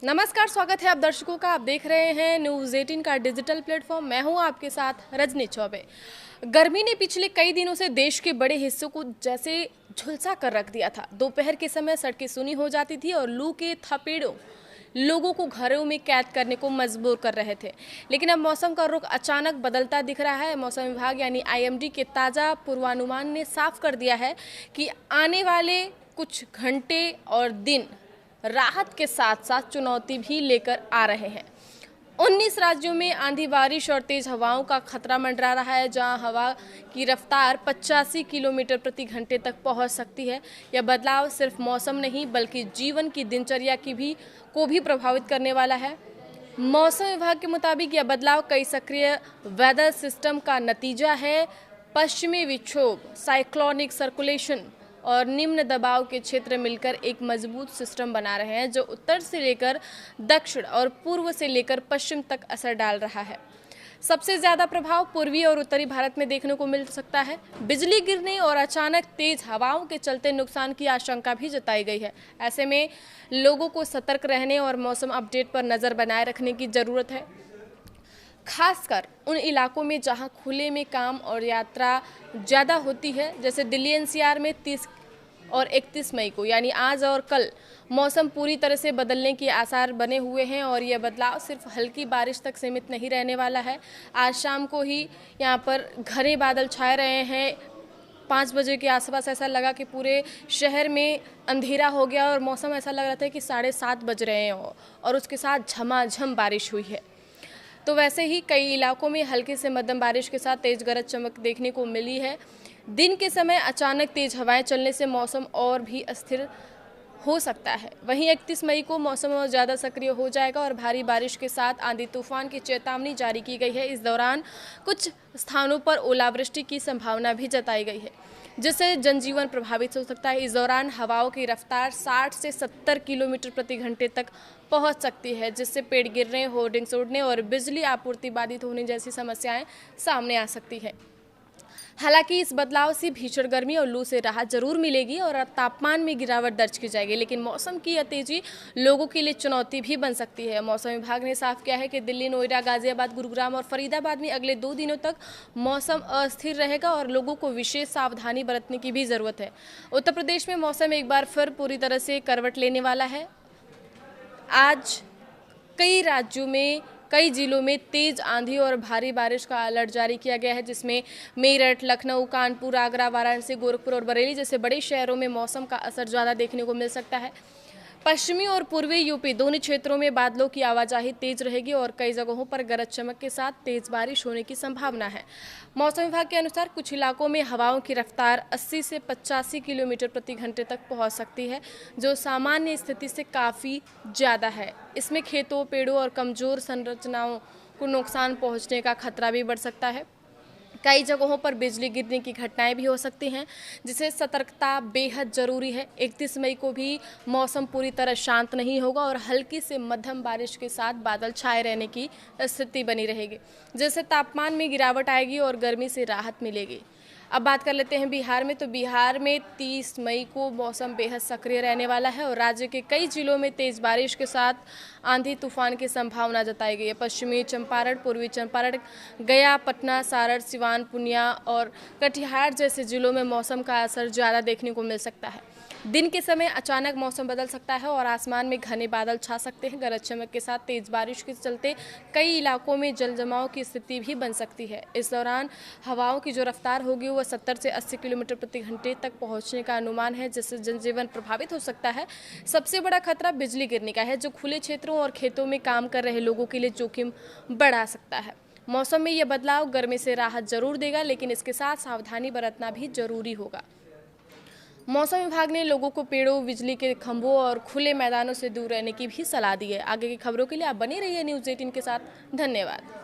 नमस्कार, स्वागत है आप दर्शकों का। आप देख रहे हैं न्यूज़ 18 का डिजिटल प्लेटफॉर्म। मैं हूं आपके साथ रजनी चौबे। गर्मी ने पिछले कई दिनों से देश के बड़े हिस्सों को जैसे झुलसा कर रख दिया था। दोपहर के समय सड़कें सूनी हो जाती थी और लू के थपेड़ों लोगों को घरों में कैद करने को मजबूर कर रहे थे। लेकिन अब मौसम का रुख अचानक बदलता दिख रहा है। मौसम विभाग यानी आईएमडी के ताज़ा पूर्वानुमान ने साफ कर दिया है कि आने वाले कुछ घंटे और दिन राहत के साथ साथ चुनौती भी लेकर आ रहे हैं। 19 राज्यों में आंधी, बारिश और तेज हवाओं का खतरा मंडरा रहा है, जहां हवा की रफ्तार 85 किलोमीटर प्रति घंटे तक पहुंच सकती है। यह बदलाव सिर्फ मौसम नहीं बल्कि जीवन की दिनचर्या को भी प्रभावित करने वाला है। मौसम विभाग के मुताबिक यह बदलाव कई सक्रिय वेदर सिस्टम का नतीजा है। पश्चिमी विक्षोभ, साइक्लोनिक सर्कुलेशन और निम्न दबाव के क्षेत्र मिलकर एक मजबूत सिस्टम बना रहे हैं, जो उत्तर से लेकर दक्षिण और पूर्व से लेकर पश्चिम तक असर डाल रहा है। सबसे ज्यादा प्रभाव पूर्वी और उत्तरी भारत में देखने को मिल सकता है। बिजली गिरने और अचानक तेज हवाओं के चलते नुकसान की आशंका भी जताई गई है। ऐसे में लोगों को सतर्क रहने और मौसम अपडेट पर नजर बनाए रखने की जरूरत है, खासकर उन इलाकों में जहां खुले में काम और यात्रा ज़्यादा होती है, जैसे दिल्ली एनसीआर में 30 और 31 मई को यानी आज और कल मौसम पूरी तरह से बदलने के आसार बने हुए हैं और यह बदलाव सिर्फ हल्की बारिश तक सीमित नहीं रहने वाला है। आज शाम को ही यहां पर घने बादल छाए रहे हैं। 5 बजे के आसपास ऐसा लगा कि पूरे शहर में अंधेरा हो गया और मौसम ऐसा लग रहा था कि 7:30 बज रहे हैं और उसके साथ झमाझम बारिश हुई है। तो वैसे ही कई इलाकों में हल्की से मध्यम बारिश के साथ तेज गरज चमक देखने को मिली है। दिन के समय अचानक तेज हवाएं चलने से मौसम और भी अस्थिर हो सकता है। वहीं 31 मई को मौसम और ज़्यादा सक्रिय हो जाएगा और भारी बारिश के साथ आंधी तूफान की चेतावनी जारी की गई है। इस दौरान कुछ स्थानों पर ओलावृष्टि की संभावना भी जताई गई है, जिससे जनजीवन प्रभावित हो सकता है। इस दौरान हवाओं की रफ्तार 60 से 70 किलोमीटर प्रति घंटे तक पहुंच सकती है, जिससे पेड़ गिरने, होर्डिंग्स उड़ने और बिजली आपूर्ति बाधित होने जैसी समस्याएं सामने आ सकती है। हालांकि इस बदलाव से भीषण गर्मी और लू से राहत जरूर मिलेगी और तापमान में गिरावट दर्ज की जाएगी, लेकिन मौसम की यह तेजी लोगों के लिए चुनौती भी बन सकती है। मौसम विभाग ने साफ किया है कि दिल्ली, नोएडा, गाजियाबाद, गुरुग्राम और फरीदाबाद में अगले 2 दिनों तक मौसम अस्थिर रहेगा और लोगों को विशेष सावधानी बरतने की भी जरूरत है। उत्तर प्रदेश में मौसम एक बार फिर पूरी तरह से करवट लेने वाला है। आज कई जिलों में तेज आंधी और भारी बारिश का अलर्ट जारी किया गया है, जिसमें मेरठ, लखनऊ, कानपुर, आगरा, वाराणसी, गोरखपुर और बरेली जैसे बड़े शहरों में मौसम का असर ज़्यादा देखने को मिल सकता है। पश्चिमी और पूर्वी यूपी दोनों क्षेत्रों में बादलों की आवाजाही तेज रहेगी और कई जगहों पर गरज चमक के साथ तेज बारिश होने की संभावना है। मौसम विभाग के अनुसार कुछ इलाकों में हवाओं की रफ्तार 80 से 85 किलोमीटर प्रति घंटे तक पहुंच सकती है, जो सामान्य स्थिति से काफ़ी ज़्यादा है। इसमें खेतों, पेड़ों और कमज़ोर संरचनाओं को नुकसान पहुँचने का खतरा भी बढ़ सकता है। कई जगहों पर बिजली गिरने की घटनाएं भी हो सकती हैं, जिससे सतर्कता बेहद जरूरी है। 31 मई को भी मौसम पूरी तरह शांत नहीं होगा और हल्की से मध्यम बारिश के साथ बादल छाए रहने की स्थिति बनी रहेगी, जिससे तापमान में गिरावट आएगी और गर्मी से राहत मिलेगी। अब बात कर लेते हैं बिहार में। तो बिहार में 30 मई को मौसम बेहद सक्रिय रहने वाला है और राज्य के कई जिलों में तेज बारिश के साथ आंधी तूफान की संभावना जताई गई है। पश्चिमी चंपारण, पूर्वी चंपारण, गया, पटना, सारण, सिवान, पूर्णिया और कटिहार जैसे जिलों में मौसम का असर ज़्यादा देखने को मिल सकता है। दिन के समय अचानक मौसम बदल सकता है और आसमान में घने बादल छा सकते हैं। गरज चमक के साथ तेज बारिश के चलते कई इलाकों में जल जमाव की स्थिति भी बन सकती है। इस दौरान हवाओं की जो रफ्तार होगी वह 70 से 80 किलोमीटर प्रति घंटे तक पहुंचने का अनुमान है, जिससे जनजीवन प्रभावित हो सकता है। सबसे बड़ा खतरा बिजली गिरने का है, जो खुले क्षेत्रों और खेतों में काम कर रहे लोगों के लिए जोखिम बढ़ा सकता है। मौसम में यह बदलाव गर्मी से राहत जरूर देगा, लेकिन इसके साथ सावधानी बरतना भी जरूरी होगा। मौसम विभाग ने लोगों को पेड़ों, बिजली के खंभों और खुले मैदानों से दूर रहने की भी सलाह दी है। आगे की खबरों के लिए आप बने रहिए न्यूज़ 18 के साथ। धन्यवाद।